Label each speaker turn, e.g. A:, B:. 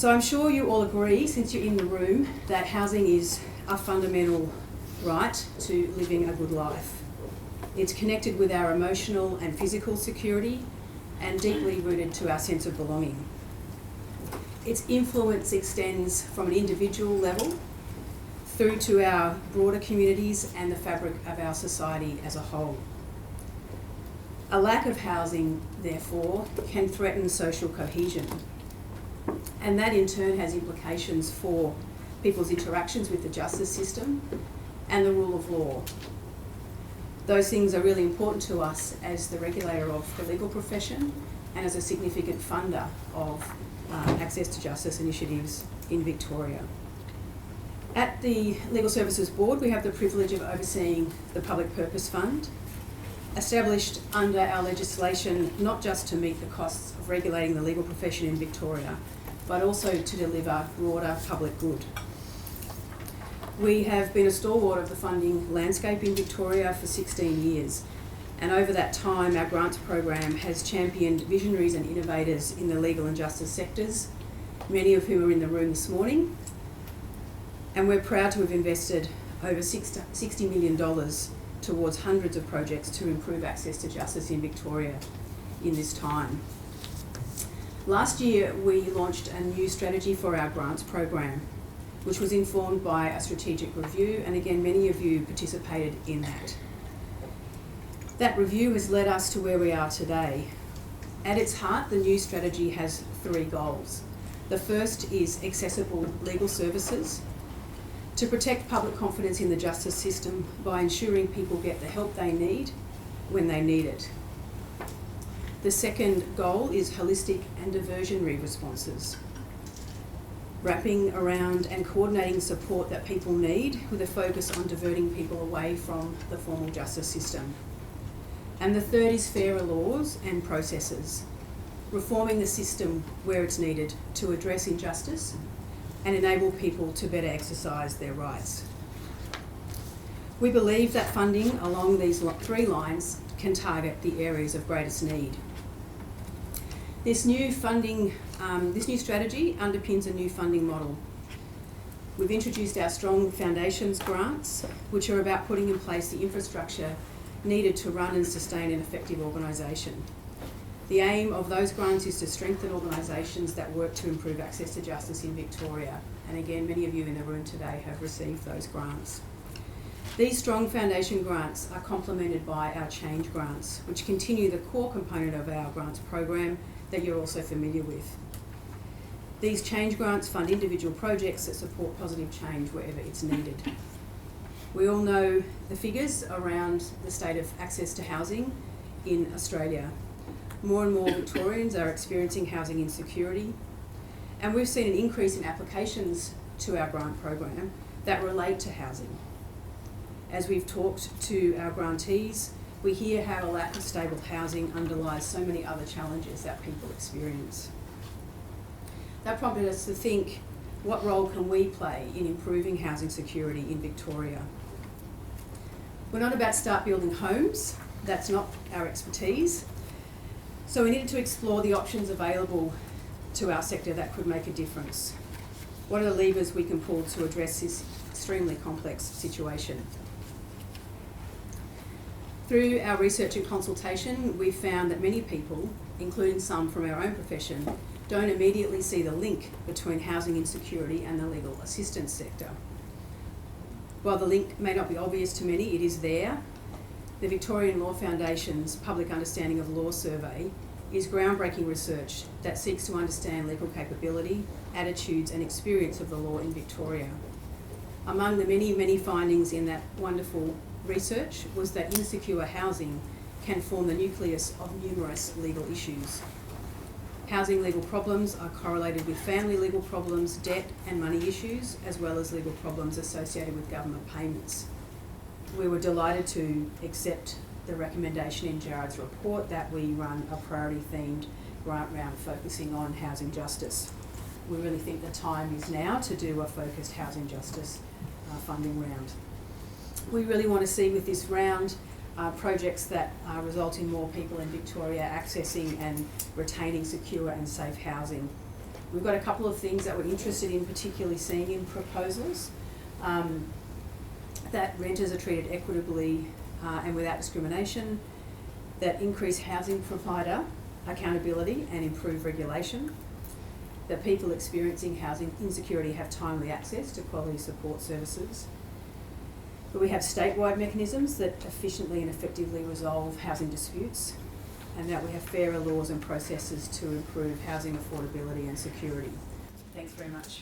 A: So I'm sure you all agree, since you're in the room, that housing is a fundamental right to living a good life. It's connected with our emotional and physical security and deeply rooted to our sense of belonging. Its influence extends from an individual level through to our broader communities and the fabric of our society as a whole. A lack of housing, therefore, can threaten social cohesion, and that in turn has implications for people's interactions with the justice system and the rule of law. Those things are really important to us as the regulator of the legal profession and as a significant funder of access to justice initiatives in Victoria. At the Legal Services Board, we have the privilege of overseeing the Public Purpose Fund, established under our legislation not just to meet the costs of regulating the legal profession in Victoria, but also to deliver broader public good. We have been a stalwart of the funding landscape in Victoria for 16 years, and over that time our grants program has championed visionaries and innovators in the legal and justice sectors, many of whom are in the room this morning, and we're proud to have invested over $60 million towards hundreds of projects to improve access to justice in Victoria in this time. Last year we launched a new strategy for our grants program, which was informed by a strategic review, and again many of you participated in that. That review has led us to where we are today. At its heart, the new strategy has 3 goals. The first is accessible legal services, to protect public confidence in the justice system by ensuring people get the help they need when they need it. The second goal is holistic and diversionary responses, wrapping around and coordinating support that people need with a focus on diverting people away from the formal justice system. And the third is fairer laws and processes, reforming the system where it's needed to address injustice and enable people to better exercise their rights. We believe that funding along these 3 lines can target the areas of greatest need. This new strategy underpins a new funding model. We've introduced our Strong Foundations grants, which are about putting in place the infrastructure needed to run and sustain an effective organisation. The aim of those grants is to strengthen organisations that work to improve access to justice in Victoria. And again, many of you in the room today have received those grants. These Strong Foundation grants are complemented by our Change grants, which continue the core component of our grants program that you're also familiar with. These Change grants fund individual projects that support positive change wherever it's needed. We all know the figures around the state of access to housing in Australia. More and more Victorians are experiencing housing insecurity, and we've seen an increase in applications to our grant program that relate to housing. As we've talked to our grantees, we hear how a lack of stable housing underlies so many other challenges that people experience. That prompted us to think, what role can we play in improving housing security in Victoria? We're not about start building homes, that's not our expertise. So we needed to explore the options available to our sector that could make a difference. What are the levers we can pull to address this extremely complex situation? Through our research and consultation, we found that many people, including some from our own profession, don't immediately see the link between housing insecurity and the legal assistance sector. While the link may not be obvious to many, it is there. The Victorian Law Foundation's Public Understanding of Law survey is groundbreaking research that seeks to understand legal capability, attitudes and experience of the law in Victoria. Among the many, many findings in that wonderful research was that insecure housing can form the nucleus of numerous legal issues. Housing legal problems are correlated with family legal problems, debt and money issues, as well as legal problems associated with government payments. We were delighted to accept the recommendation in Jared's report that we run a priority-themed grant round focusing on housing justice. We really think the time is now to do a focused housing justice funding round. We really want to see with this round projects that result in more people in Victoria accessing and retaining secure and safe housing. We've got a couple of things that we're interested in particularly seeing in proposals. That renters are treated equitably and without discrimination, that increase housing provider accountability and improve regulation, that people experiencing housing insecurity have timely access to quality support services, that we have statewide mechanisms that efficiently and effectively resolve housing disputes, and that we have fairer laws and processes to improve housing affordability and security. Thanks very much.